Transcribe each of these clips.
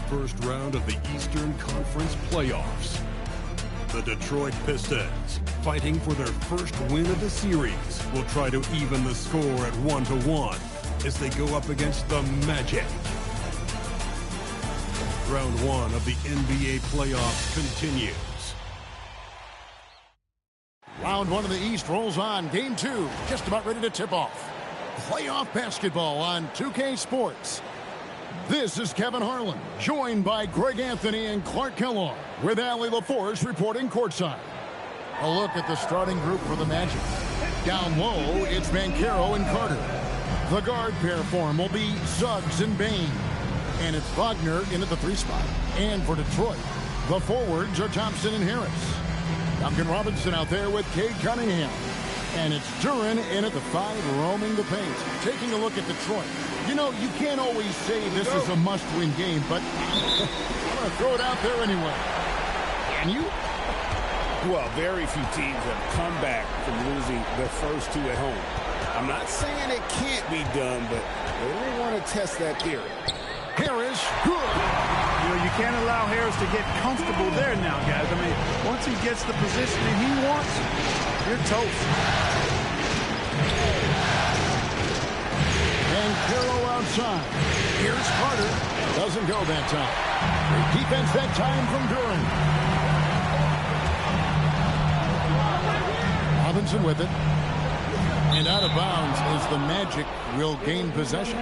first round of the Eastern Conference playoffs. The Detroit Pistons, fighting for their first win of the series, will try to even the score at 1-1 as they go up against the Magic. Round 1 of the NBA playoffs continues. Round 1 of the East rolls on. Game 2 just about ready to tip off. Playoff basketball on 2K Sports. This is Kevin Harlan, joined by Greg Anthony and Clark Kellogg, with Allie LaForce reporting courtside. A look at the starting group for the Magic. Down low, it's Banchero and Carter. The guard pair form will be Suggs and Bain. And it's Wagner in at the 3 spot. And for Detroit, the forwards are Thompson and Harris. Duncan Robinson out there with Cade Cunningham. And it's Duren in at the 5, roaming the paint. Taking a look at Detroit. You know, you can't always say this is a must-win game, but I'm going to throw it out there anyway. Can you? Well, very few teams have come back from losing their first 2 at home. I'm not saying it can't be done, but they really want to test that theory. Harris, good. You know, you can't allow Harris to get comfortable there now, guys. I mean, once he gets the positioning he wants, you're toast. And Carroll outside. Here's Carter. Doesn't go that time. Great defense that time from Duren. Robinson with it. And out of bounds as the Magic will gain possession.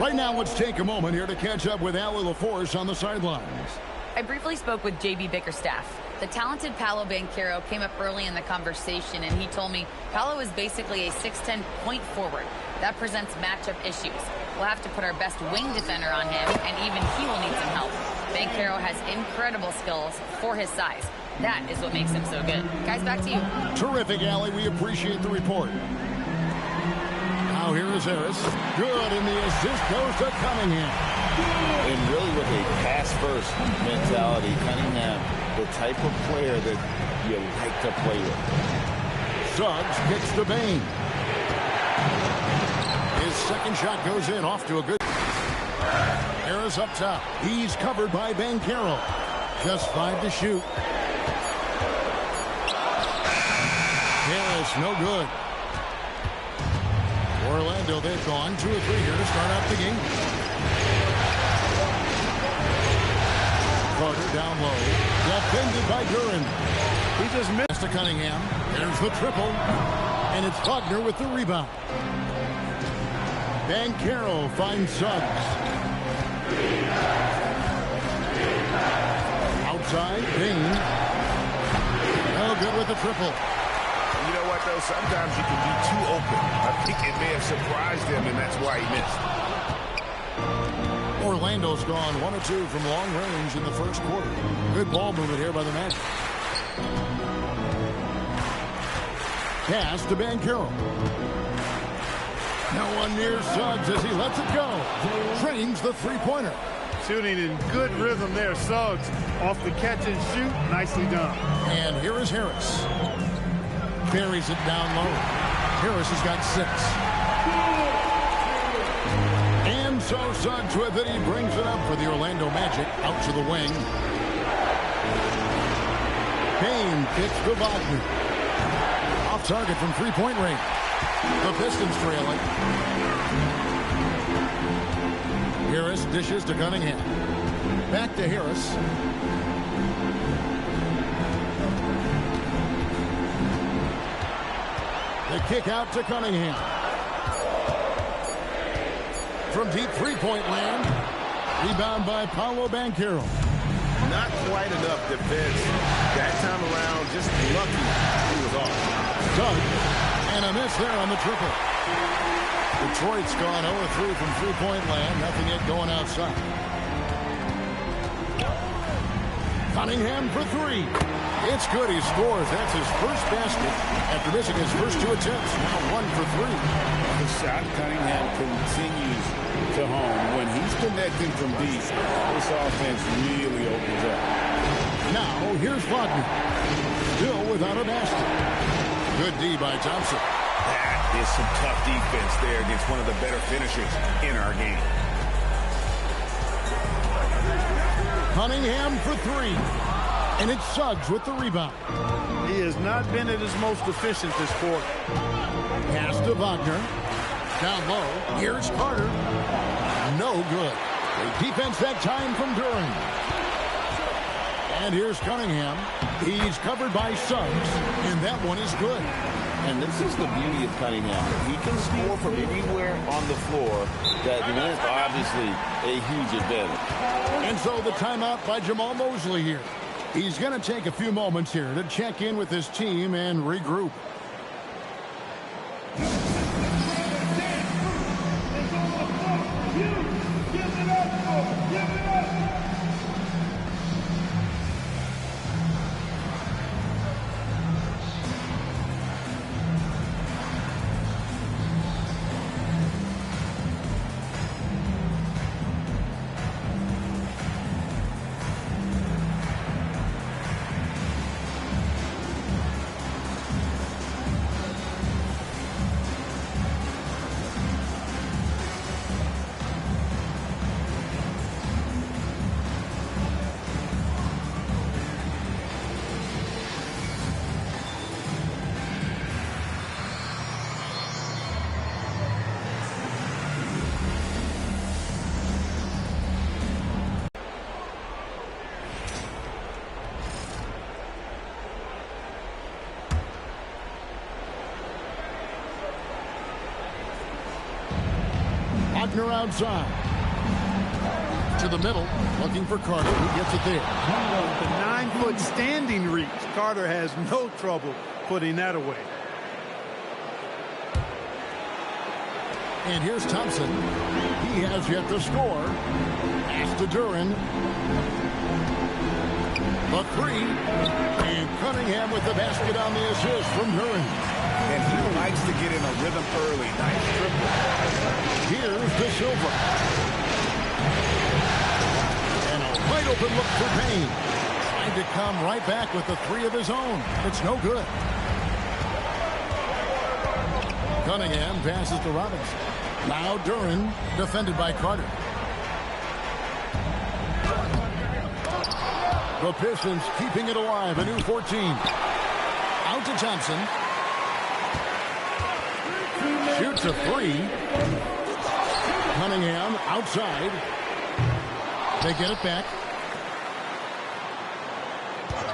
Right now, let's take a moment here to catch up with Allie LaForce on the sidelines. I briefly spoke with J.B. Bickerstaff. The talented Paolo Banchero came up early in the conversation, and he told me Paolo is basically a 6'10" point forward. That presents matchup issues. We'll have to put our best wing defender on him, and even he will need some help. Banchero has incredible skills for his size. That is what makes him so good. Guys, back to you. Terrific, Allie. We appreciate the report. Now here is Harris. Good, and the assist goes to Cunningham. And really with a pass-first mentality, Cunningham, the type of player that you like to play with. Suggs kicks to Bain. His second shot goes in, off to a good. Harris up top. He's covered by Banchero. Just 5 to shoot. Harris, no good. Orlando, they've gone 2 or 3 here to start out the game. Carter down low. Defended by Duren. He just missed to Cunningham. There's the triple. And it's Wagner with the rebound. Banchero finds Suggs. Outside, Bain. Oh, good with the triple. You know what, though? Sometimes you can be too open. I think it may have surprised him, and that's why he missed. Orlando's gone 1 or 2 from long range in the first quarter. Good ball movement here by the Magic. Pass to Banchero. No one near Suggs as he lets it go. Drains the 3-pointer. shooting in good rhythm there. Suggs off the catch and shoot. Nicely done. And here is Harris. Carries it down low. Harris has got 6. And so Suggs with it. He brings it up for the Orlando Magic. Out to the wing. Bain kicks to Wagner. Off target from three-point range. The Pistons trailing. Harris dishes to Cunningham. Back to Harris. The kick out to Cunningham. From deep three-point land. Rebound by Paolo Banchero. Not quite enough defense that time around. Just lucky he was off. Doug. And a miss there on the triple. Detroit's gone 0-3 from three-point land. Nothing yet going outside. Cunningham for 3. It's good. He scores. That's his first basket after missing his first 2 attempts. Now 1 for 3. The shot Cunningham continues to home. When he's connecting from deep, this offense really opens up. Now here's Wagner. Still without a basket. Good D by Thompson. That is some tough defense there against one of the better finishers in our game. Cunningham for three. And it's Suggs with the rebound. He has not been at his most efficient this quarter. Pass to Wagner. Down low. Here's Carter. No good. The defense that time from Duran. And here's Cunningham. He's covered by Suggs. And that one is good. And this is the beauty of Cunningham. He can score from anywhere on the floor. That length, obviously, a huge advantage. And so the timeout by Jamal Mosley here. He's going to take a few moments here to check in with his team and regroup. Wagner outside. To the middle, looking for Carter, who gets it there. The 9-foot standing reach. Carter has no trouble putting that away. And here's Thompson. He has yet to score. Pass to Duran. The three. And Cunningham with the basket on the assist from Duran. And he likes to get in a rhythm early. Nice triple. Here's De Silva. And a wide open look for Payne. Trying to come right back with the three of his own. It's no good. Cunningham passes to Robinson. Now Duran, defended by Carter. The Pistons keeping it alive. A new 14. Out to Thompson. Shoots a three. Cunningham outside. They get it back.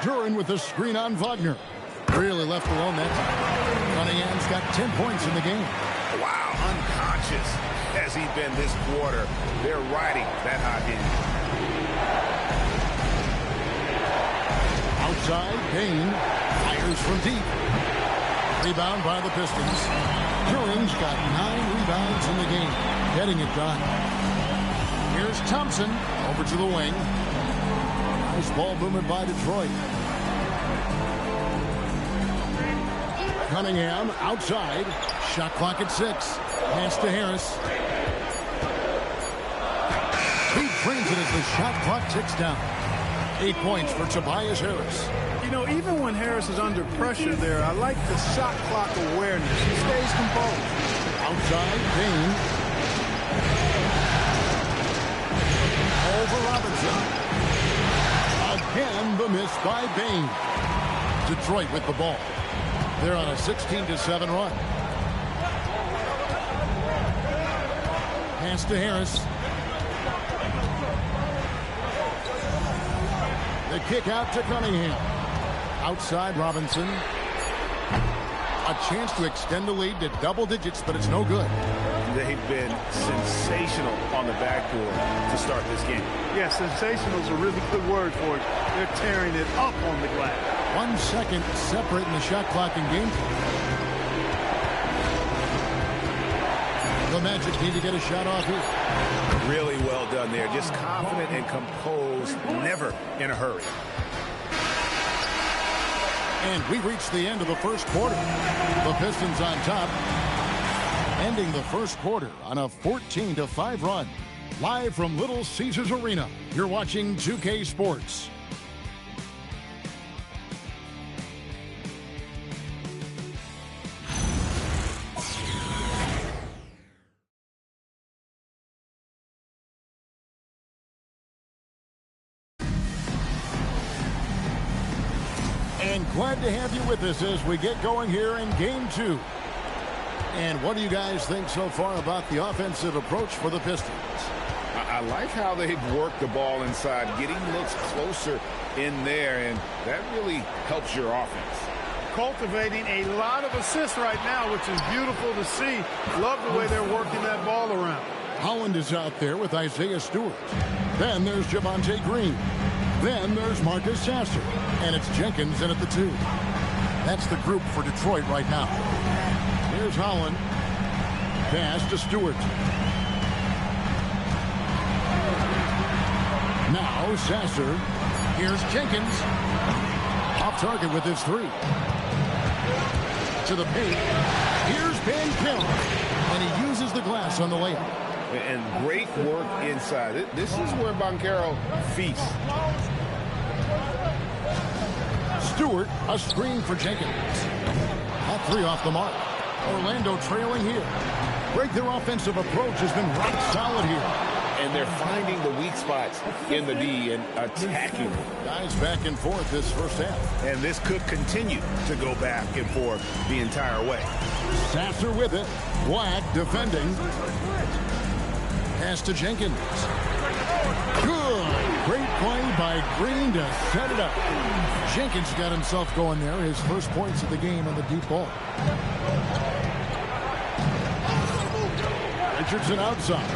Duran with the screen on Wagner. Really left alone that time. Cunningham's got 10 points in the game. Wow, unconscious has he been this quarter. They're riding that hot hand. Outside, Payne fires from deep. Rebound by the Pistons. Duran's got 9 rebounds in the game. Getting it done. Here's Thompson over to the wing. Nice ball movement by Detroit. Cunningham outside. Shot clock at 6. Pass to Harris. He brings it as the shot clock ticks down. 8 points for Tobias Harris. You know, even when Harris is under pressure there, I like the shot clock awareness. He stays composed. Outside, Payne. Over Robinson. Again, the miss by Payne. Detroit with the ball. They're on a 16-7 run. Pass to Harris. The kick out to Cunningham. Outside Robinson. A chance to extend the lead to double digits, but it's no good. They've been sensational on the backboard to start this game. Yeah, sensational is a really good word for it. They're tearing it up on the glass. 1 second separating the shot clock and game clock. The Magic need to get a shot off here. Really well done there. Just confident and composed, never in a hurry. And we reached the end of the first quarter. The Pistons on top, ending the first quarter on a 14-5 run. Live from Little Caesars Arena, you're watching 2K Sports. Glad to have you with us as we get going here in Game 2. And what do you guys think so far about the offensive approach for the Pistons? I like how they've worked the ball inside, getting looks closer in there, and that really helps your offense. Cultivating a lot of assists right now, which is beautiful to see. Love the way they're working that ball around. Holland is out there with Isaiah Stewart. Then there's Javonte Green. Then there's Marcus Sasser. And it's Jenkins in at the 2. That's the group for Detroit right now. Here's Holland. Pass to Stewart. Now Sasser. Here's Jenkins. Off target with his 3. To the paint. Here's Van Pelt. And he uses the glass on the layup. And great work inside. This is where Banchero feasts. Stewart, a screen for Jenkins. That 3 off the mark. Orlando trailing here. Break their offensive approach has been rock solid here. And they're finding the weak spots in the D and attacking. Guys back and forth this first half. And this could continue to go back and forth the entire way. Sasser with it. Black defending. Pass to Jenkins. Good. Great play by Green to set it up. Jenkins got himself going there. His first points of the game on the deep ball. Richardson outside.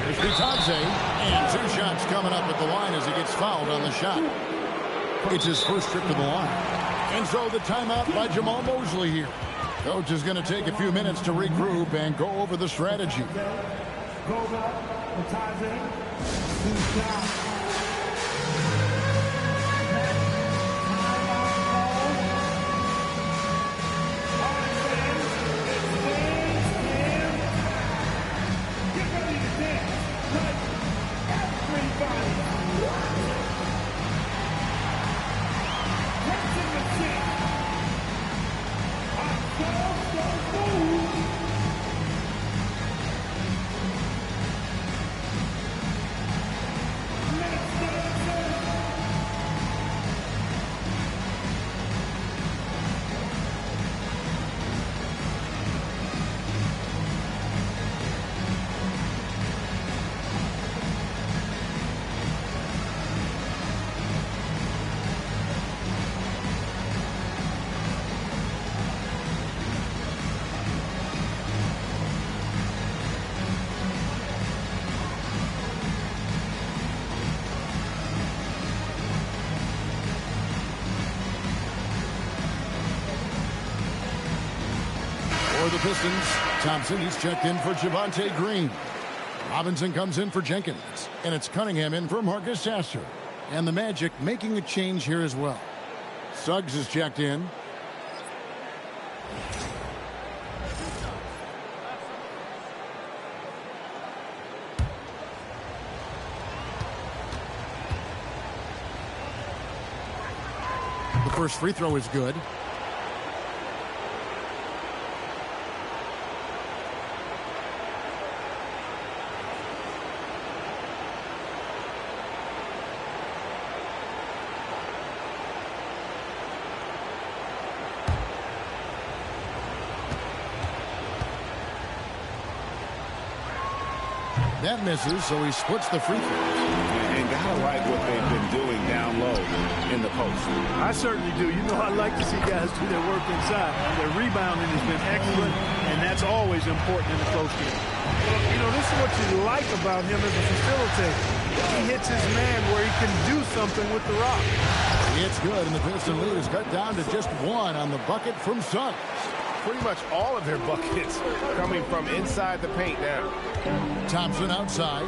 There's Vitadze. And 2 shots coming up at the line as he gets fouled on the shot. It's his first trip to the line. And so the timeout by Jamal Mosley here. Coach is going to take a few minutes to regroup and go over the strategy. For the Pistons, Thompson, he's checked in for Javonte Green. Robinson comes in for Jenkins. And it's Cunningham in for Marcus Sasser. And the Magic making a change here as well. Suggs is checked in. The first free throw is good. That misses, so he splits the free throws. And gotta like what they've been doing down low in the post. I certainly do. You know, I like to see guys do their work inside. Their rebounding has been excellent, and that's always important in a close game. You know, this is what you like about him as a facilitator. He hits his man where he can do something with the rock. It's good, and the Piston lead is cut down to just 1 on the bucket from Suggs. Pretty much all of their buckets coming from inside the paint now. Thompson outside.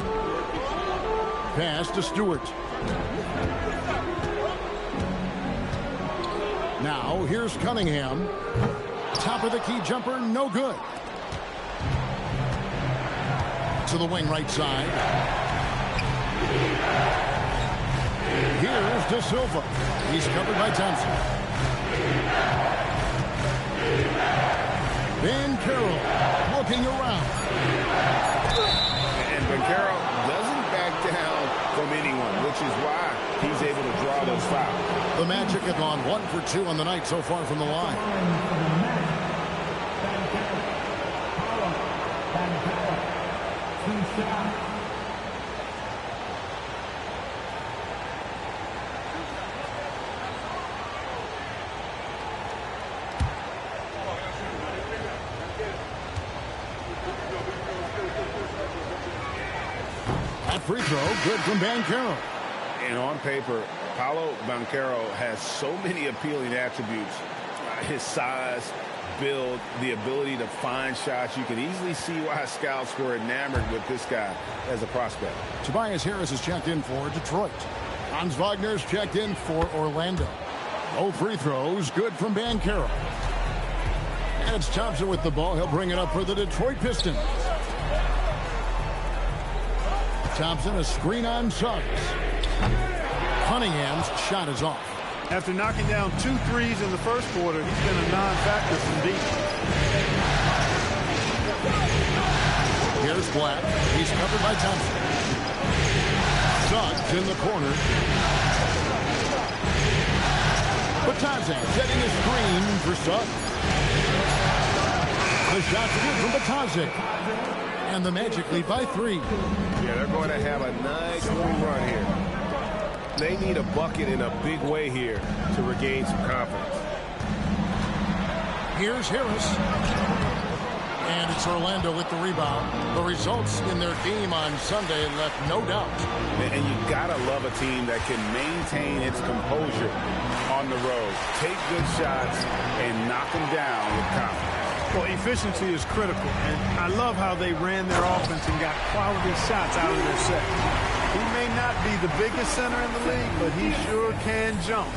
Pass to Stewart. Now here's Cunningham. Top of the key jumper, no good. To the wing right side. Here's De Silva. He's covered by Thompson. Banchero looking around. And Banchero doesn't back down from anyone, which is why he's able to draw those fouls. The Magic have gone 1 for 2 on the night so far from the line. That free throw, good from Banchero. And on paper, Paolo Banchero has so many appealing attributes. His size, build, the ability to find shots. You can easily see why scouts were enamored with this guy as a prospect. Tobias Harris is checked in for Detroit. Hans Wagner's checked in for Orlando. Both free throws, good from Banchero. And it's Thompson with the ball. He'll bring it up for the Detroit Pistons. Thompson, a screen on Suggs. Cunningham's shot is off. After knocking down 2 threes in the first quarter, he's been a non-factor from deep. Here's Black. He's covered by Thompson. Suggs in the corner. Batadze setting a screen for Suggs. The shot's good from Batadze. And the Magic lead by 3. Yeah, they're going to have a nice little run here. They need a bucket in a big way here to regain some confidence. Here's Harris. And it's Orlando with the rebound. The results in their game on Sunday left no doubt. And you got to love a team that can maintain its composure on the road. Take good shots and knock them down with confidence. Well, efficiency is critical, and I love how they ran their offense and got quality shots out of their set. He may not be the biggest center in the league, but he sure can jump.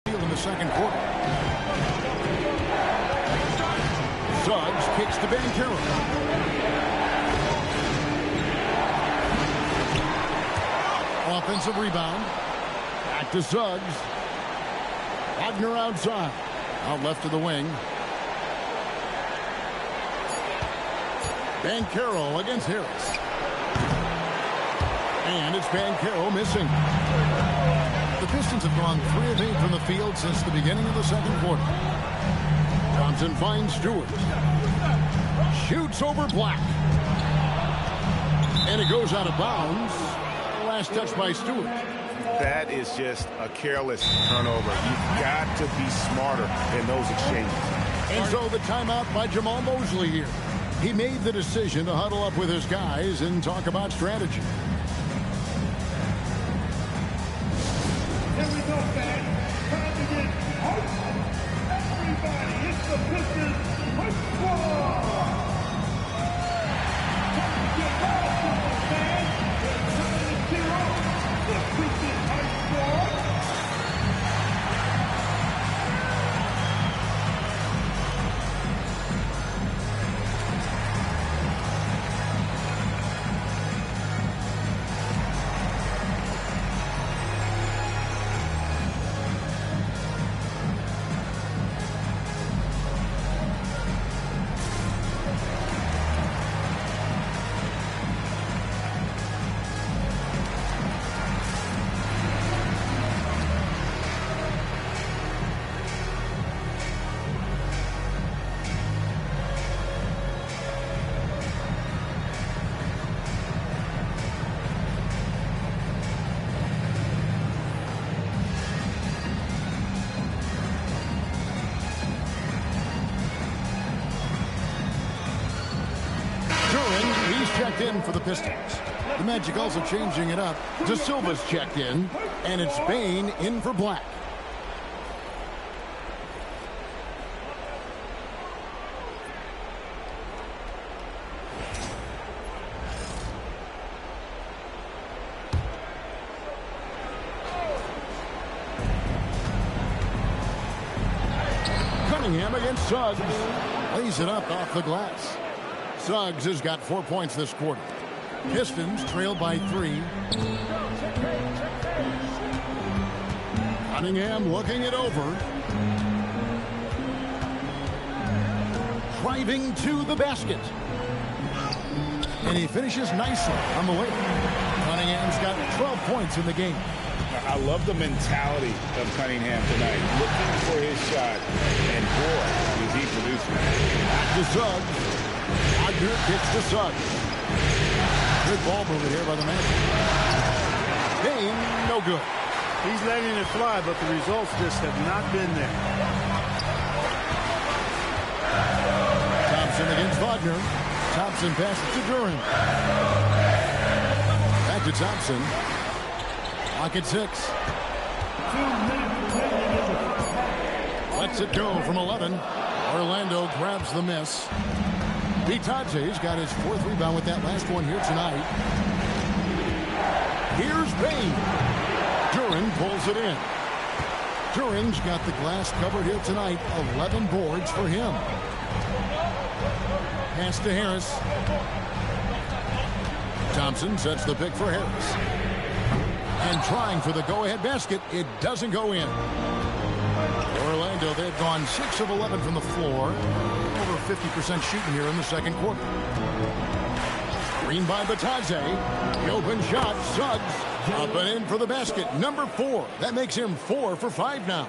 In the second quarter. Suggs kicks to Banchero. Offensive rebound. Back to Suggs. Wagner outside. Out left to the wing. Banchero against Harris. And it's Banchero missing. The Pistons have gone 3 of 8 from the field since the beginning of the second quarter. Thompson finds Stewart. Shoots over Black. And it goes out of bounds. Last touch by Stewart. That is just a careless turnover. You've got to be smarter in those exchanges. And so the timeout by Jamal Mosley here. He made the decision to huddle up with his guys and talk about strategy. Here we go, fans. Time to get hyped. Everybody, it's the Pistons Hype Squad. Time to get hyped, fans. It's time to cheer on the Pistons Hype Squad. Checked in for the Pistons. The Magic also changing it up. De Silva's checked in, and it's Bane in for Black. Cunningham against Suggs. Lays it up off the glass. Suggs has got 4 points this quarter. Pistons trail by 3. Cunningham looking it over. Driving to the basket. And he finishes nicely on the way. Cunningham Cunningham. He's got 12 points in the game. I love the mentality of Cunningham tonight, looking for his shot, and boy, is he producing. Back to Suggs. Wagner kicks to Suggs. Good ball movement here by the Magic. Game, no good. He's letting it fly, but the results just have not been there. Thompson against Wagner. Thompson passes to Durant. Back to Thompson. Clock at 6. Lets it go from 11. Orlando grabs the miss. Bitadze's got his 4th rebound with that last one here tonight. Here's Payne. Duran pulls it in. Duran's got the glass covered here tonight. 11 boards for him. Pass to Harris. Thompson sets the pick for Harris. And trying for the go-ahead basket. It doesn't go in. Orlando, they've gone 6 of 11 from the floor. Over 50% shooting here in the second quarter. Screen by Bitadze. The open shot. Suggs up and in for the basket. Number 4. That makes him 4 for 5 now.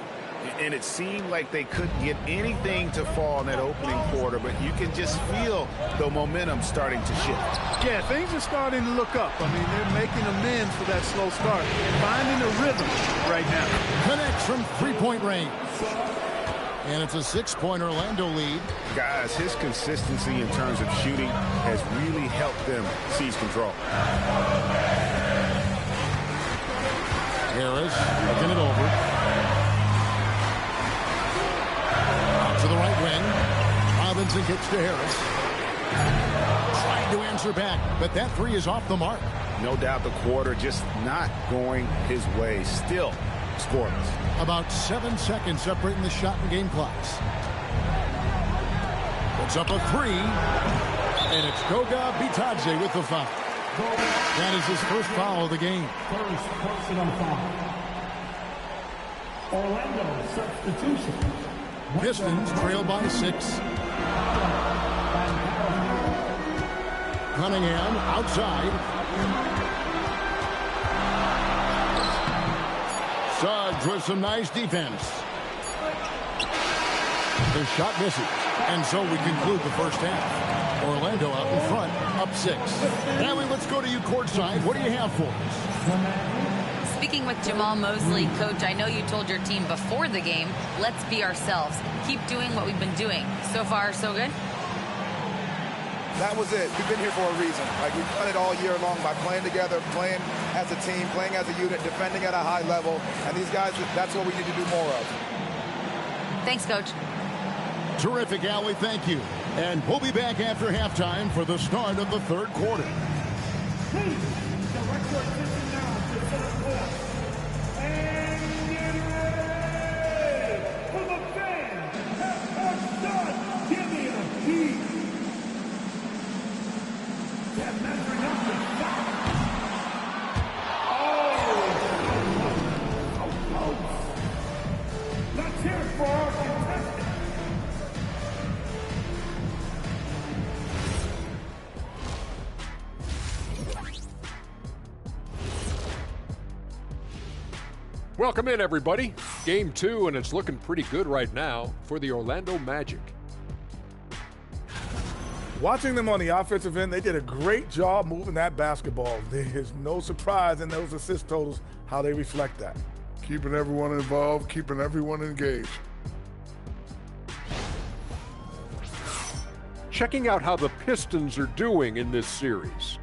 And it seemed like they couldn't get anything to fall in that opening quarter, but you can just feel the momentum starting to shift. Yeah, things are starting to look up. I mean, they're making amends for that slow start. Finding a rhythm right now. Connects from 3-point range. And it's a 6-point Orlando lead. Guys, his consistency in terms of shooting has really helped them seize control. Harris looking it over. To the right wing. Robinson kicks to Harris. Trying to answer back, but that 3 is off the mark. No doubt the quarter just not going his way. Still scoreless. About 7 seconds separating the shot and game clocks. Puts up a 3. And it's Goga Bitadze with the foul. That is his first foul of the game. First personal foul. Orlando substitution. Pistons trail by 6. Cunningham outside. Suggs with some nice defense. The shot misses. And so we conclude the first half. Orlando out in front, up 6. Allie, let's go to you courtside. What do you have for us? Speaking with Jamal Mosley, Coach, I know you told your team before the game, let's be ourselves. Keep doing what we've been doing. So far, so good? That was it. We've been here for a reason. Like, we've done it all year long by playing together, playing as a team, playing as a unit, defending at a high level. And these guys, that's what we need to do more of. Thanks, Coach. Terrific, Allie. Thank you. And we'll be back after halftime for the start of the third quarter. Please, direct your attention now to third quarter. And get ready for the fans have done. Give me a heat. They're measuring up the shot. Oh, so close. Let's hear it for our contestants. Welcome in, everybody. Game 2, and it's looking pretty good right now for the Orlando Magic. Watching them on the offensive end, they did a great job moving that basketball. There's no surprise in those assist totals how they reflect that. Keeping everyone involved, keeping everyone engaged. Checking out how the Pistons are doing in this series.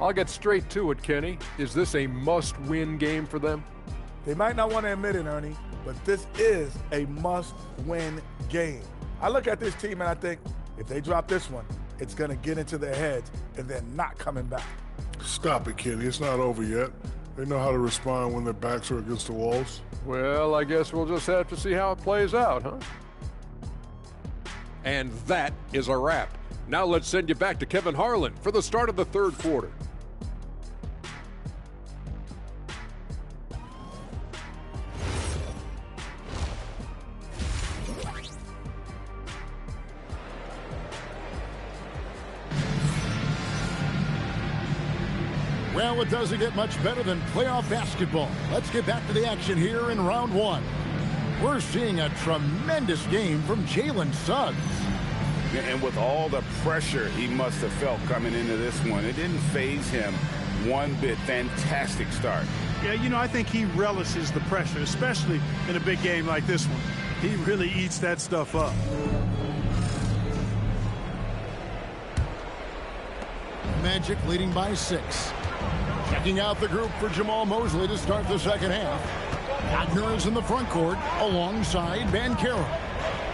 I'll get straight to it, Kenny. Is this a must-win game for them? They might not want to admit it, Ernie, but this is a must-win game. I look at this team and I think, if they drop this one, it's going to get into their heads and they're not coming back. Stop it, Kenny. It's not over yet. They know how to respond when their backs are against the walls. Well, I guess we'll just have to see how it plays out, huh? And that is a wrap. Now let's send you back to Kevin Harlan for the start of the third quarter. Well, it doesn't get much better than playoff basketball. Let's get back to the action here in round one. We're seeing a tremendous game from Jalen Suggs. And with all the pressure he must have felt coming into this one, it didn't faze him one bit. Fantastic start. Yeah, you know, I think he relishes the pressure, especially in a big game like this one. He really eats that stuff up. Magic leading by 6. Checking out the group for Jamal Mosley to start the second half. Wagner is in the front court alongside Banchero.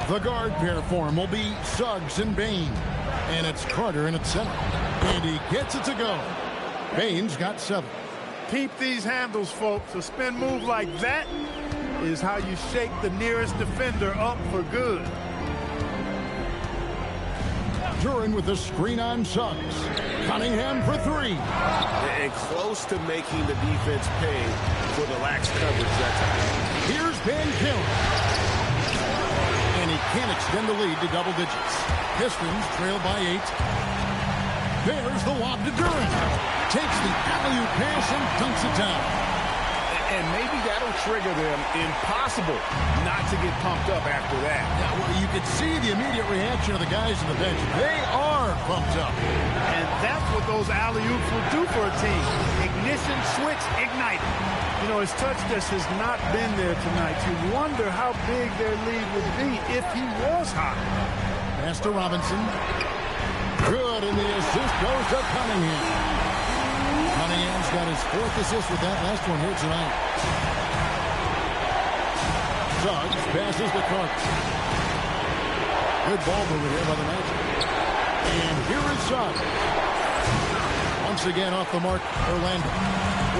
The guard pair form will be Suggs and Bain. And it's Carter in at center. And he gets it to go. Bain's got 7. Keep these handles, folks. A spin move like that is how you shake the nearest defender up for good. Duran with the screen on Suggs. Cunningham for 3. And close to making the defense pay for the lax coverage that time. Here's Banchero. And he can't extend the lead to double digits. Pistons trail by 8. There's the lob to Duran. Takes the alley-oop pass and dunks it down. And maybe that'll trigger them. Impossible not to get pumped up after that. Yeah, well, you could see the immediate reaction of the guys on the bench. They are pumped up. And that's what those alley-oops will do for a team. Ignition, switch, ignite. You know, his touch just has not been there tonight. You wonder how big their lead would be if he was hot. Pass to Robinson. Good, and the assist goes to Cunningham. Cunningham's got his 4th assist with that last one here tonight. Suggs passes to Carter. Good ball movement here by the Magic. And here is Suggs. Once again off the mark, Orlando.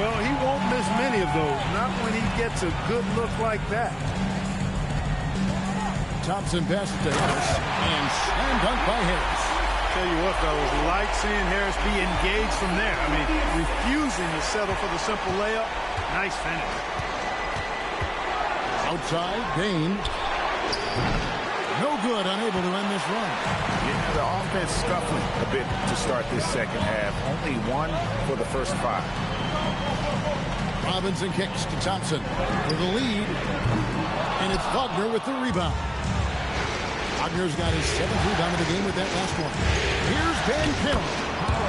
Well, he won't miss many of those. Not when he gets a good look like that. Thompson passes to Harris. And slam dunk by Harris. Tell you what, fellas, like seeing Harris be engaged from there. I mean, refusing to settle for the simple layup. Nice finish. Outside, Bain. No good, unable to end this run. Yeah, the offense scuffling a bit to start this second half. Only 1 for the first 5. Robinson kicks to Thompson with the lead. And it's Wagner with the rebound. Wagner's got his 7th rebound of the game with that last one. Here's Banchero.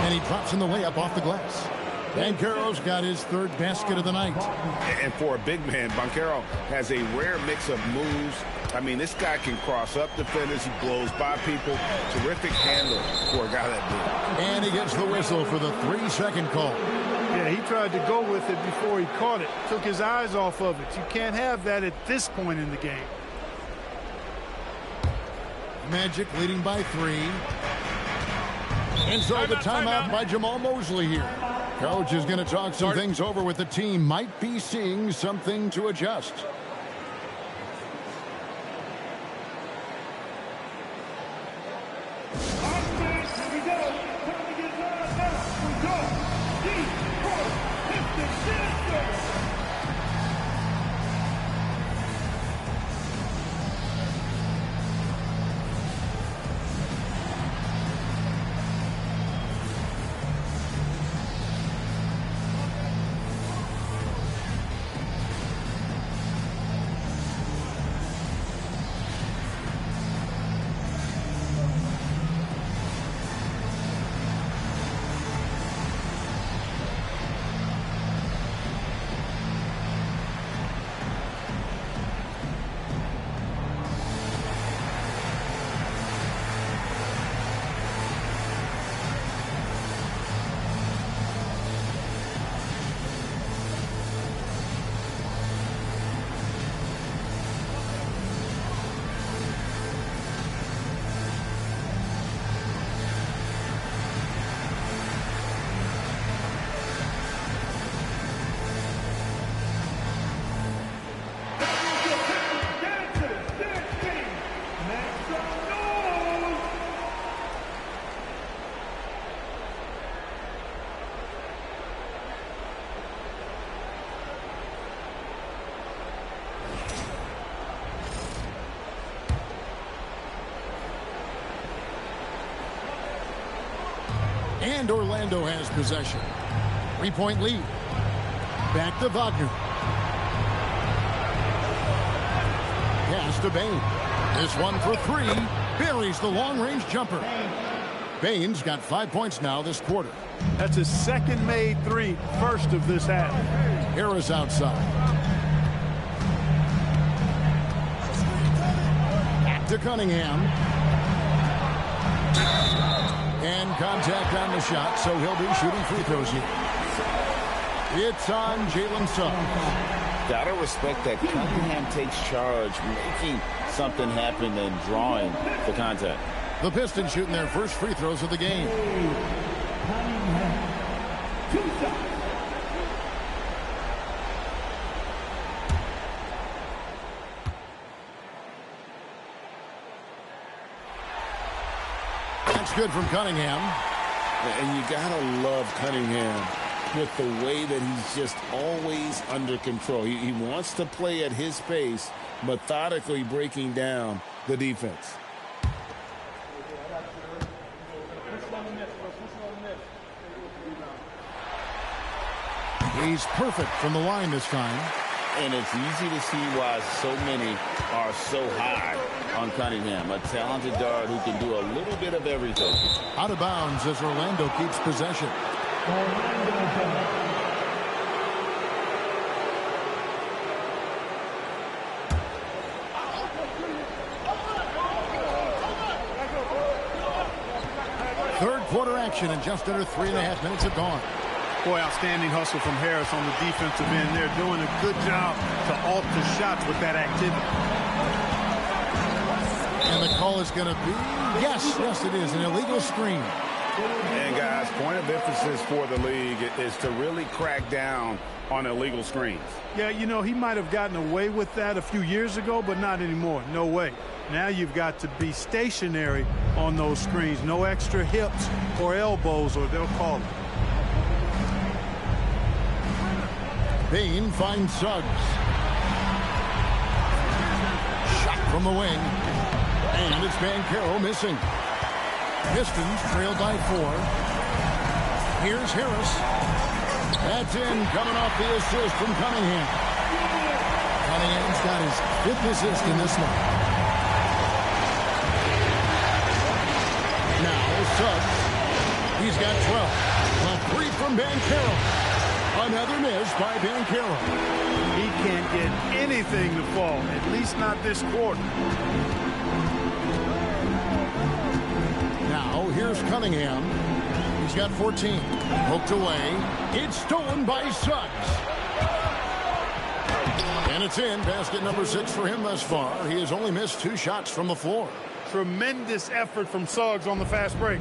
And he drops in the layup off the glass. Banchero's got his 3rd basket of the night. And for a big man, Banchero has a rare mix of moves. I mean, this guy can cross up defenders. He blows by people. Terrific handler for a guy that big. And he gets the whistle for the 3-second call. Yeah, he tried to go with it before he caught it. Took his eyes off of it. You can't have that at this point in the game. Magic leading by 3. And so the timeout by Jamal Mosley here. Coach is going to talk some things over with the team. Might be seeing something to adjust. And Orlando has possession. 3-point lead. Back to Wagner. Pass to Bain. This one for three. Buries the long-range jumper. Bain's got 5 points now this quarter. That's his second made three, first of this half. Harris outside. Back to Cunningham. And contact on the shot, so he'll be shooting free throws here. It's on Jalen Suggs. Gotta respect that Cunningham takes charge, making something happen and drawing the contact. The Pistons shooting their first free throws of the game. That's good from Cunningham. And you gotta love Cunningham with the way that he's just always under control. He wants to play at his pace, methodically breaking down the defense. He's perfect from the line this time. And it's easy to see why so many are so high on Cunningham, a talented guard who can do a little bit of everything. Out of bounds as Orlando keeps possession. Third quarter action, and just under 3.5 minutes have gone. Boy, outstanding hustle from Harris on the defensive end. They're doing a good job to alter shots with that activity. And the call is going to be, yes, it is, an illegal screen. And guys, point of emphasis for the league is to really crack down on illegal screens. Yeah, you know, he might have gotten away with that a few years ago, but not anymore. No way. Now you've got to be stationary on those screens. No extra hips or elbows, or they'll call it. Bain finds Suggs. Shot from the wing. And it's Banchero missing. Pistons trail by 4. Here's Harris. That's in, coming off the assist from Cunningham. Cunningham's got his 5th assist in this one. Now Suggs. He's got 12. A 3 from Banchero. Another miss by Banchero. He can't get anything to fall, at least not this quarter. Now, here's Cunningham. He's got 14. Poked away. It's stolen by Suggs. And it's in. Basket number 6 for him thus far. He has only missed 2 shots from the floor. Tremendous effort from Suggs on the fast break.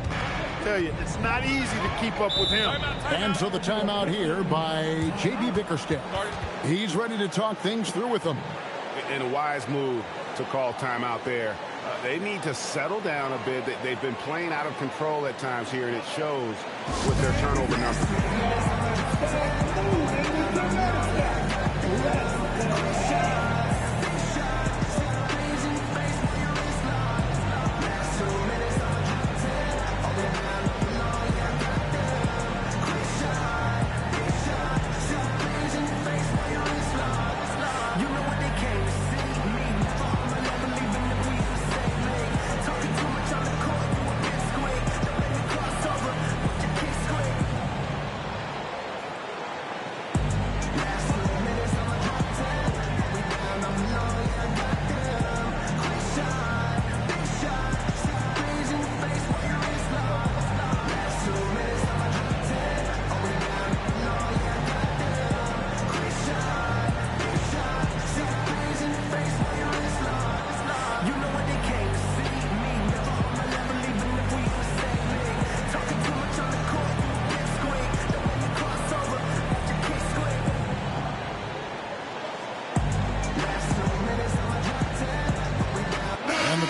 Tell you, it's not easy to keep up with him. And so the timeout here by J.B. Bickerstaff. He's ready to talk things through with them. And a wise move to call timeout there. They need to settle down a bit. They've been playing out of control at times here, and it shows with their turnover numbers.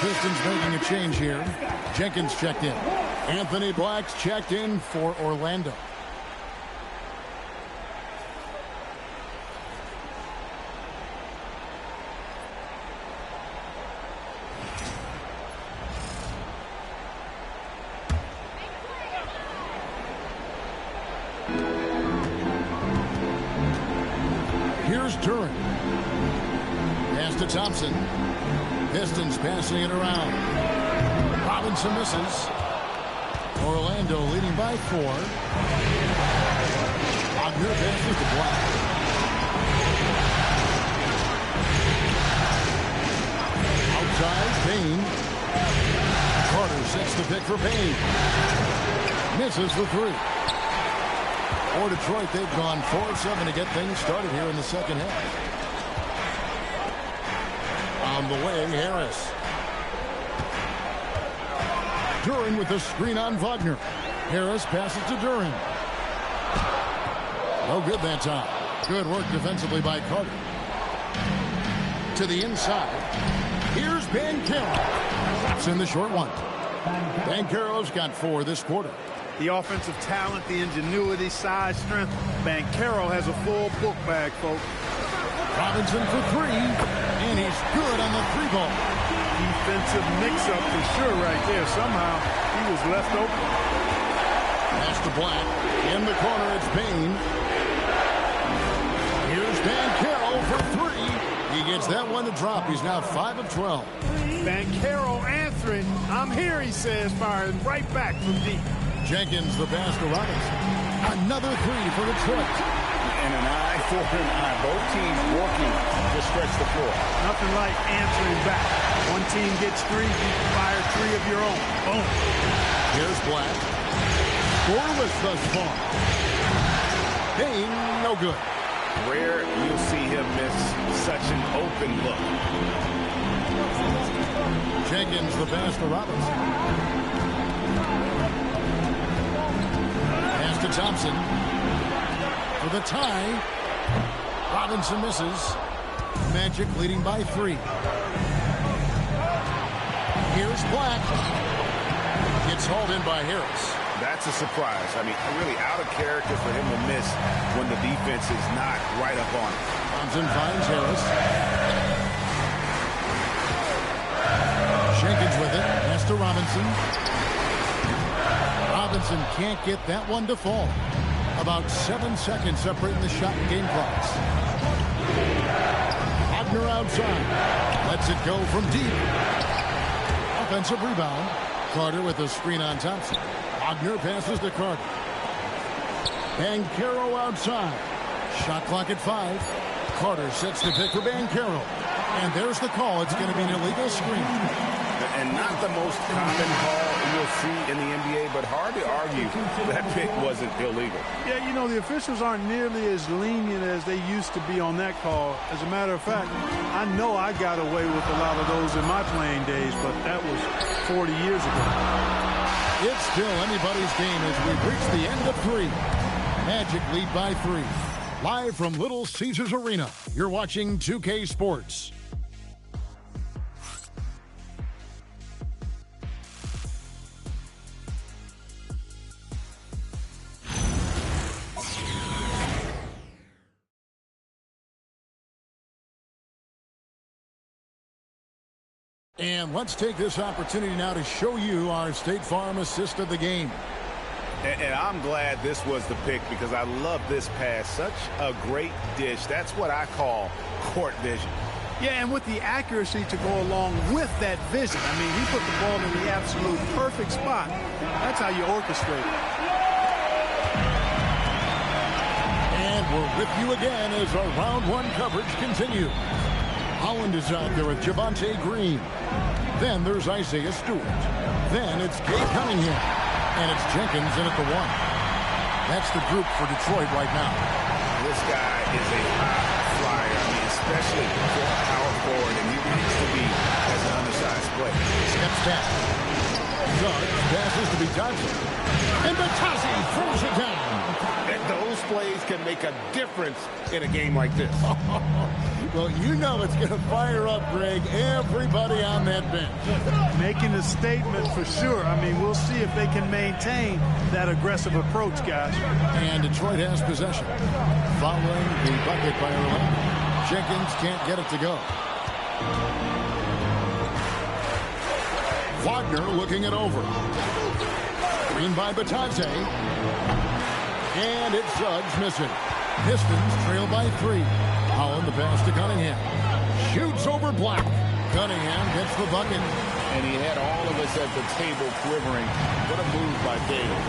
Pistons making a change here. Jenkins checked in. Anthony Black's checked in for Orlando. Here's Duran. Pass to Thompson. Pistons passing it around. Robinson misses. Orlando leading by 4. Wagner passes to Black. Outside, Payne. Carter sets the pick for Payne. Misses the 3. For Detroit, they've gone 4-7 to get things started here in the second half. On the wing, Harris. Duran with the screen on Wagner. Harris passes to Duran. No good that time. Good work defensively by Carter. To the inside. Here's Banchero. It's in the short one. Banchero's got 4 this quarter. The offensive talent, the ingenuity, size, strength. Banchero has a full book bag, folks. Robinson for 3. And he's good on the 3-ball. Defensive mix-up for sure right there. Somehow he was left open. Pass to Black. In the corner, it's Payne. Here's Banchero for 3. He gets that one to drop. He's now 5 of 12. Banchero answering. I'm here, he says, firing right back from deep. Jenkins the pass to Robinson. Another 3 for Detroit. And an eye for an eye. Both teams working to stretch the floor. Nothing like answering back. One team gets 3, you fire 3 of your own. Boom. Here's Black. Scoreless thus far. Payne, no good. Rare you'll see him miss such an open look. Jenkins the pass to Robinson. Pass to Thompson. For the tie. Robinson misses. Magic leading by 3. Here's Black. Gets hauled in by Harris. That's a surprise. I mean, really out of character for him to miss when the defense is not right up on him. Thompson finds Harris. Jenkins with it. Pass to Robinson. Robinson can't get that one to fall. About 7 seconds separating the shot and game clocks. Wagner outside. Lets it go from deep. Offensive rebound. Carter with a screen on Thompson. Wagner passes to Carter. Banchero outside. Shot clock at 5. Carter sets the pick for Banchero. And there's the call. It's going to be an illegal screen. And not the most common call you'll see in the NBA, but hard to argue that pick wasn't illegal. Yeah, you know, the officials aren't nearly as lenient as they used to be on that call. As a matter of fact, I know I got away with a lot of those in my playing days, but that was 40 years ago. It's still anybody's game as we reach the end of 3. Magic lead by 3. Live from Little Caesars Arena, you're watching 2K Sports. And let's take this opportunity now to show you our State Farm assist of the game. And I'm glad this was the pick because I love this pass. Such a great dish. That's what I call court vision. Yeah, and with the accuracy to go along with that vision. I mean, he put the ball in the absolute perfect spot. That's how you orchestrate it. And we're with you again as our round 1 coverage continues. Holland is out there with Javonte Green. Then there's Isaiah Stewart. Then it's Cade Cunningham. And it's Jenkins in at the 1. That's the group for Detroit right now. This guy is a high flyer, I mean, especially for a power forward, and he needs to be as an undersized player. Steps back. Suggs passes to Bitadze. And Bitadze throws it down. And those plays can make a difference in a game like this. Well, you know it's going to fire up, Greg, everybody on that bench. Making a statement for sure. I mean, we'll see if they can maintain that aggressive approach, guys. And Detroit has possession. Following the bucket by Orlando. Jenkins can't get it to go. Wagner looking it over. Green by Bitadze. And it's Suggs missing. Pistons trail by 3. Holland, the pass to Cunningham. Shoots over Black. Cunningham gets the bucket. And he had all of us at the table quivering. What a move by Dave.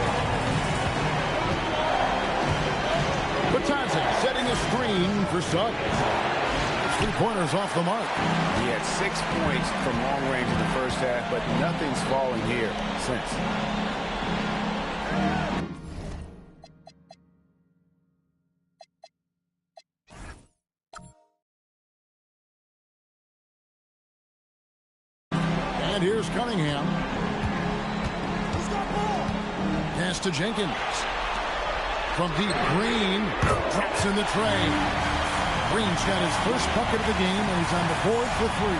Batanza setting a screen for Suggs. 3-pointers off the mark. He had 6 points from long range in the first half, but nothing's falling here since. And here's Cunningham. Pass to Jenkins. From deep, Green drops in the tray. Green's got his first bucket of the game, and he's on the board for 3.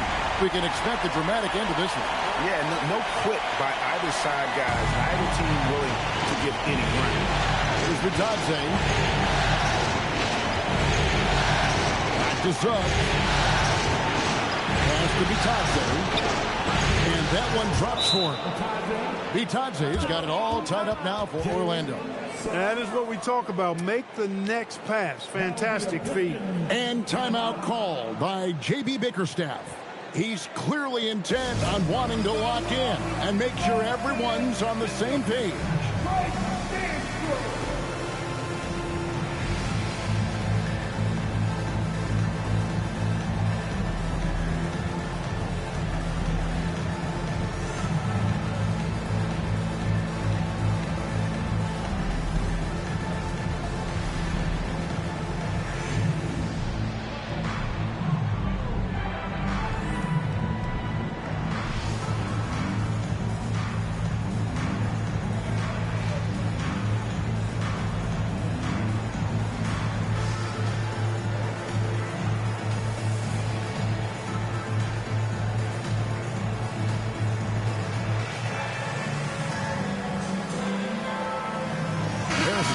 We can expect a dramatic end to this one. Yeah, no quit by either side, guys. Neither team willing to give any ground. Here's Batanza. Back to Suggs. Pass to Batanza. And that one drops for him. Batanza's got it all tied up now for Orlando. That is what we talk about. Make the next pass. Fantastic feed. And timeout called by J.B. Bickerstaff. He's clearly intent on wanting to lock in and make sure everyone's on the same page.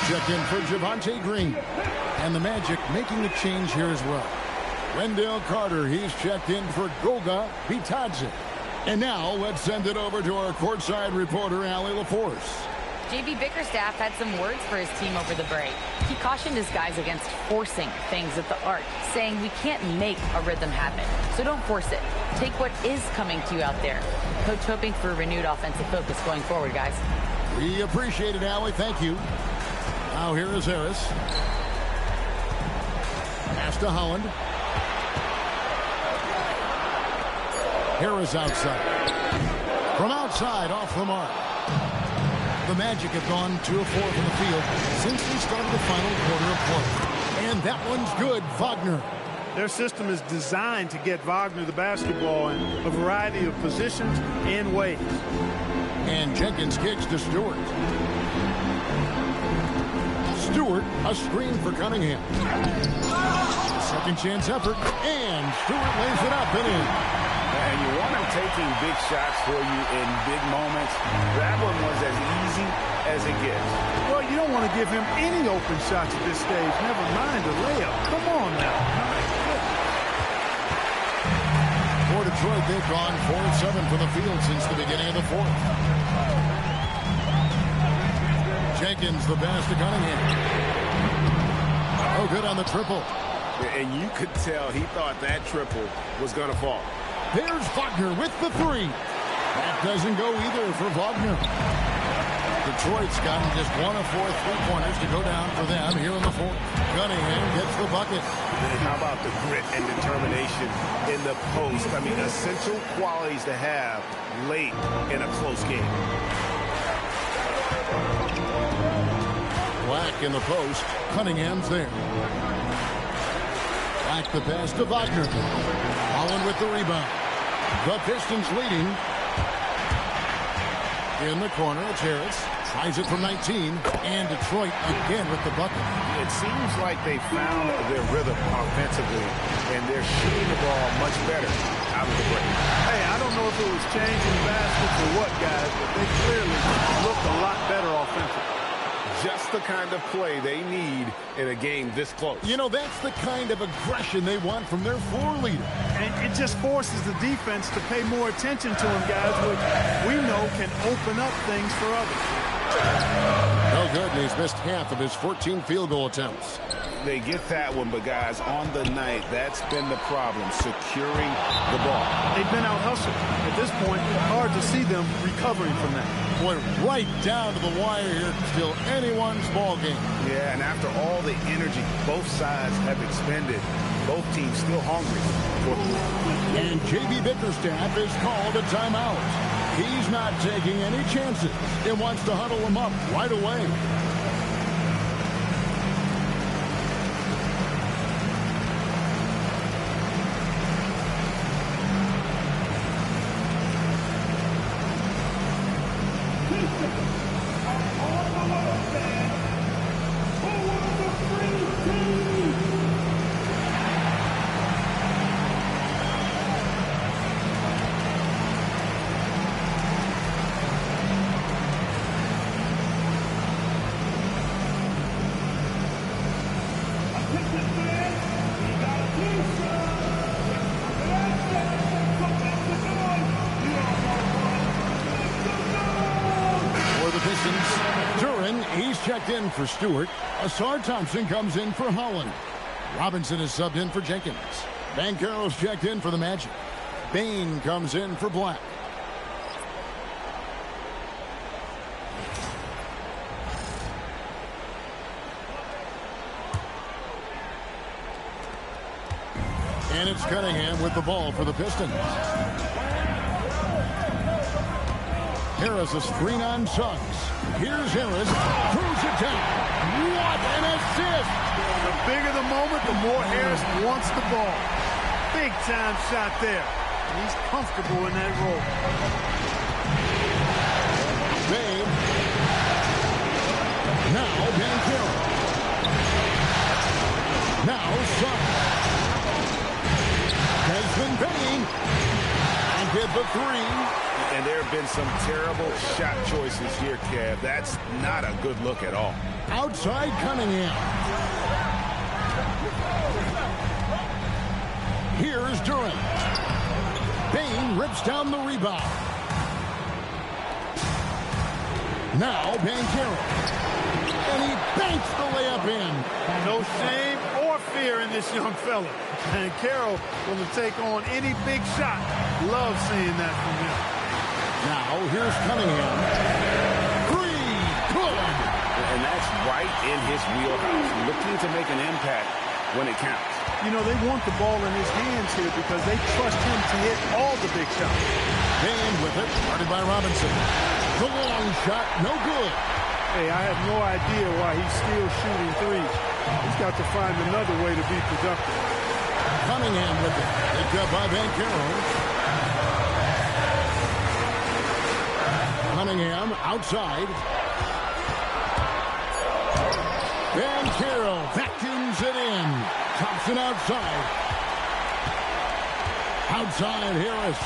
Checked in for Javonte Green. And the Magic making a change here as well. Wendell Carter, he's checked in for Goga Bitadze. And now let's send it over to our courtside reporter, Allie LaForce. J.B. Bickerstaff had some words for his team over the break. He cautioned his guys against forcing things at the arc, saying we can't make a rhythm happen, so don't force it. Take what is coming to you out there. Coach hoping for a renewed offensive focus going forward, guys. We appreciate it, Allie. Thank you. Now here is Harris. Pass to Holland. Harris outside. From outside, off the mark. The Magic have gone 2 of 4 from the field since they started the final quarter of play. And that one's good, Wagner. Their system is designed to get Wagner the basketball in a variety of positions and ways. And Jenkins kicks to Stewart. Stewart, a screen for Cunningham. Second chance effort, and Stewart lays it up and in. And you want him taking big shots for you in big moments. That one was as easy as it gets. Well, you don't want to give him any open shots at this stage. Never mind a layup. Come on now. For Detroit, they've gone 4 of 7 from the field since the beginning of the 4th. Jenkins, the pass to Cunningham. Oh, good on the triple. And you could tell he thought that triple was going to fall. There's Wagner with the 3. That doesn't go either for Wagner. Detroit's gotten just 1 of 4 3-pointers to go down for them here in the 4th. Cunningham gets the bucket. How about the grit and determination in the post? I mean, essential qualities to have late in a close game. Black in the post. Cunningham's there. Black the pass to Wagner. Holland with the rebound. The Pistons leading. In the corner, it's Harris. Tries it from 19. And Detroit again with the bucket. It seems like they found their rhythm offensively, and they're shooting the ball much better out of the break. Hey, I don't know if it was changing baskets or what, guys, but they clearly looked a lot better offensively. Just the kind of play they need in a game this close. You know, that's the kind of aggression they want from their floor leader. And it just forces the defense to pay more attention to him, guys, which we know can open up things for others. No good, and he's missed half of his 14 field goal attempts. they get that one, but guys, on the night, that's been the problem, securing the ball. They've been out-hustled. At this point, hard to see them recovering from that. Boy, right down to the wire here. Still anyone's ball game. Yeah, and after all the energy both sides have expended, both teams still hungry for more. And J.B. Bickerstaff is called a timeout. He's not taking any chances. He wants to huddle him up right away. Checked in for Stewart. Asar Thompson comes in for Holland. Robinson is subbed in for Jenkins. Banchero's checked in for the Magic. Bain comes in for Black. And it's Cunningham with the ball for the Pistons. Harris a screen on Suggs. Here's Harris. Throws it down. What an assist! The bigger the moment, the more Harris wants the ball. Big time shot there. He's comfortable in that role. Babe. Now Banchero. Now Suggs. Desmond Bain. And did the three. And there have been some terrible shot choices here, Kev. That's not a good look at all. Outside Cunningham. Here's Durant. Bain rips down the rebound. Now Banchero. And he banks the layup in. No shame or fear in this young fella. Banchero going to take on any big shot. Love seeing that from him. Now, here's Cunningham. Three, good. And that's right in his wheelhouse, looking to make an impact when it counts. You know, they want the ball in his hands here because they trust him to hit all the big shots. Bain with it, guarded by Robinson. The long shot, no good. Hey, I have no idea why he's still shooting threes. He's got to find another way to be productive. Cunningham with it, picked up by Banchero. Cunningham outside. Banchero vacuums it in. Thompson outside. Outside Harris.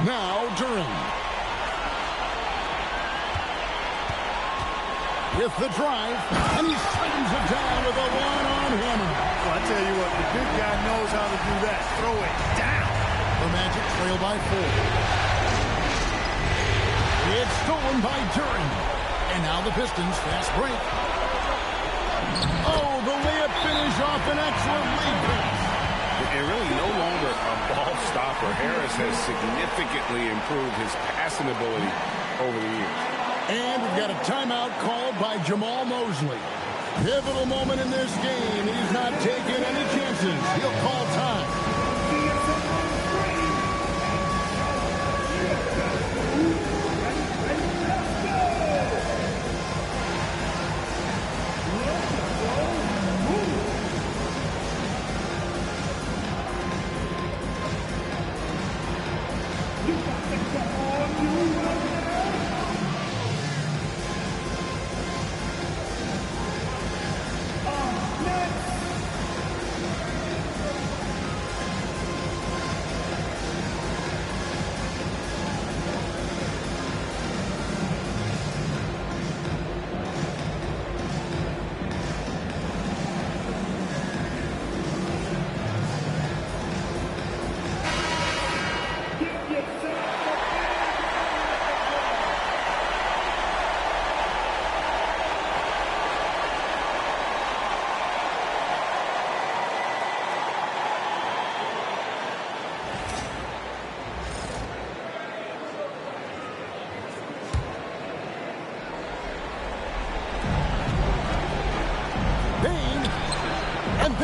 Now Durant. With the drive, and he slams it down with a one-on hammer. Well, I tell you what, the big guy knows how to do that. Throw it down. The Magic trail by 4. It's stolen by Durant. And now the Pistons fast break. Oh, the layup finish off an excellent lead pass. And really no longer a ball stopper. Harris has significantly improved his passing ability over the years. And we've got a timeout called by Jamal Mosley. Pivotal moment in this game. He's not taking any chances. He'll call time.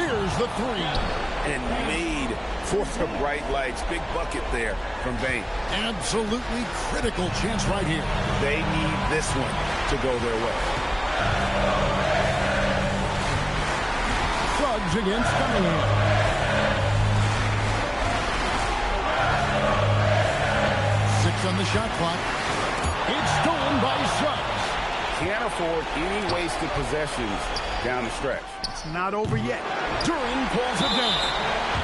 Here's the three. And made for the bright lights. Big bucket there from Bain. Absolutely critical chance right here. They need this one to go their way. Suggs against Cunningham. On the shot clock. It's stolen by Suggs. Can't afford any wasted possessions down the stretch. It's not over yet. Duran pulls it down.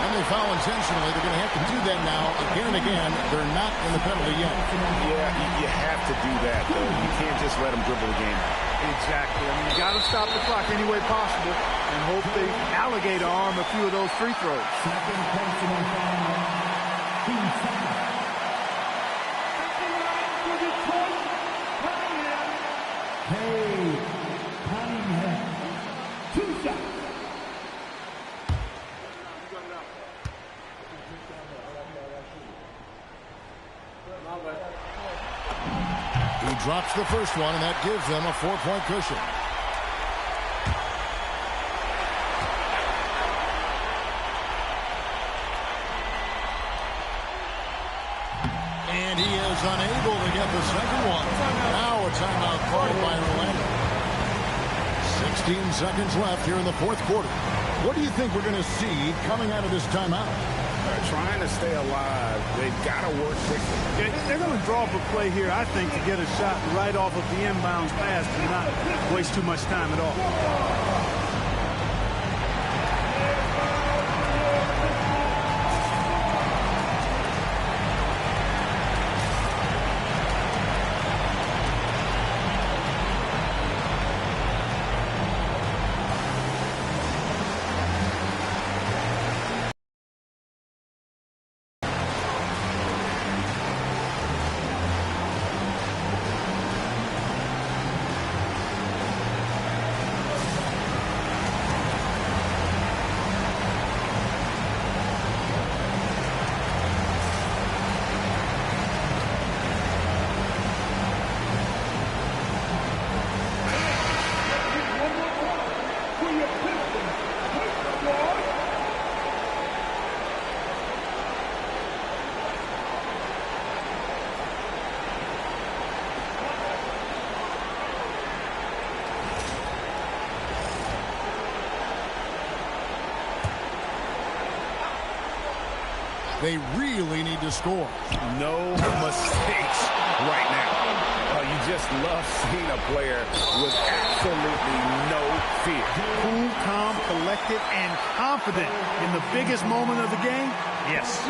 And they foul intentionally. They're going to have to do that now again and again. They're not in the penalty yet. Yeah, you have to do that, though. You can't just let them dribble the game. Exactly. I mean, you got to stop the clock any way possible and hope they alligator arm a few of those free throws. He drops the first one, and that gives them a 4-point cushion. And he is unable to get the second one. Now a timeout called by Orlando. 16 seconds left here in the fourth quarter. What do you think we're going to see coming out of this timeout? Trying to stay alive. They've got to work quickly. They're going to draw up a play here, I think, to get a shot right off of the inbounds pass and not waste too much time at all. They really need to score. No mistakes right now. You just love seeing a player with absolutely no fear. Cool, calm, collected, and confident in the biggest moment of the game. Yes.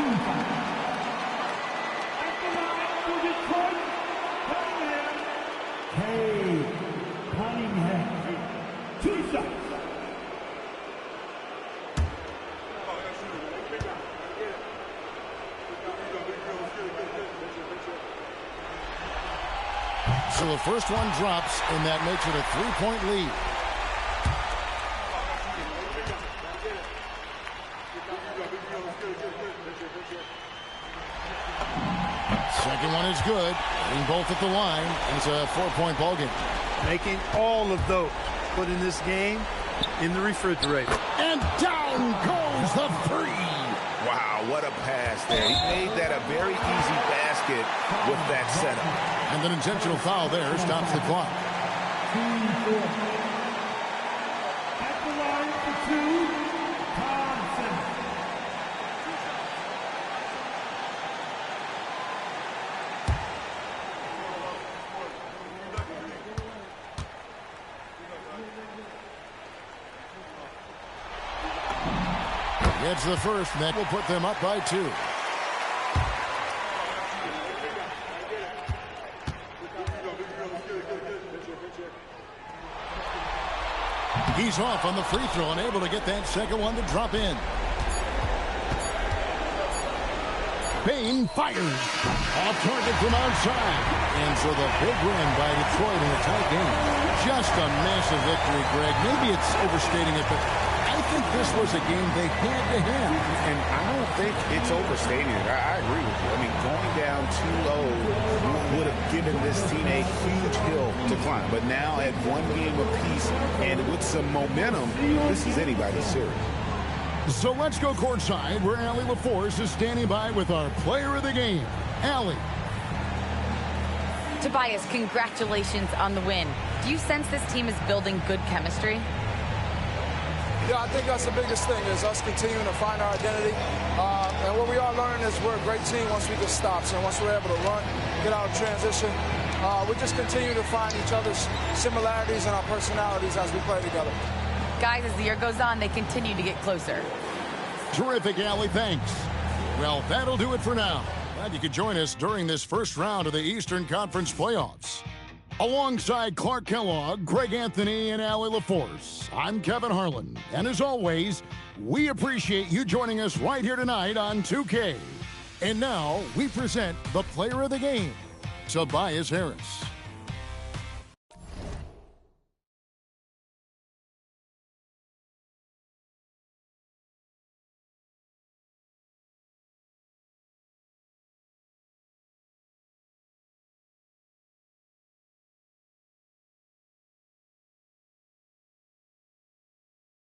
So the first one drops, and that makes it a 3-point lead. Second one is good. Hitting both at the line, and it's a 4-point ball game. Making all of those. Putting this game in the refrigerator. And down goes the three. Wow, what a pass there. He made that a very easy basket with that setup. And an intentional foul there stops the clock. At the line for two, Thompson. Gets the first, and that will put them up by 2. He's off on the free throw and able to get that second one to drop in. Bain fires. Off target from outside. And so the big win by Detroit in a tight game. Just a massive victory, Greg. Maybe it's overstating it, but I think this was a game they had to have. And I don't think it's overstating it. I agree with you. I mean, going down 2-0 would have given this team a huge hill to climb. But now at one game apiece and with some momentum, this is anybody's series. So let's go courtside where Allie LaForce is standing by with our player of the game, Allie. Tobias, congratulations on the win. Do you sense this team is building good chemistry? Yeah, I think that's the biggest thing is us continuing to find our identity. And what we are learning is we're a great team once we get stops. And once we're able to run, get out of transition, we just continue to find each other's similarities and our personalities as we play together. Guys, as the year goes on, they continue to get closer. Terrific, Allie. Thanks. Well, that'll do it for now. Glad you could join us during this first round of the Eastern Conference playoffs. Alongside Clark Kellogg, Greg Anthony, and Allie LaForce, I'm Kevin Harlan. And as always, we appreciate you joining us right here tonight on 2K. And now we present the player of the game, Tobias Harris.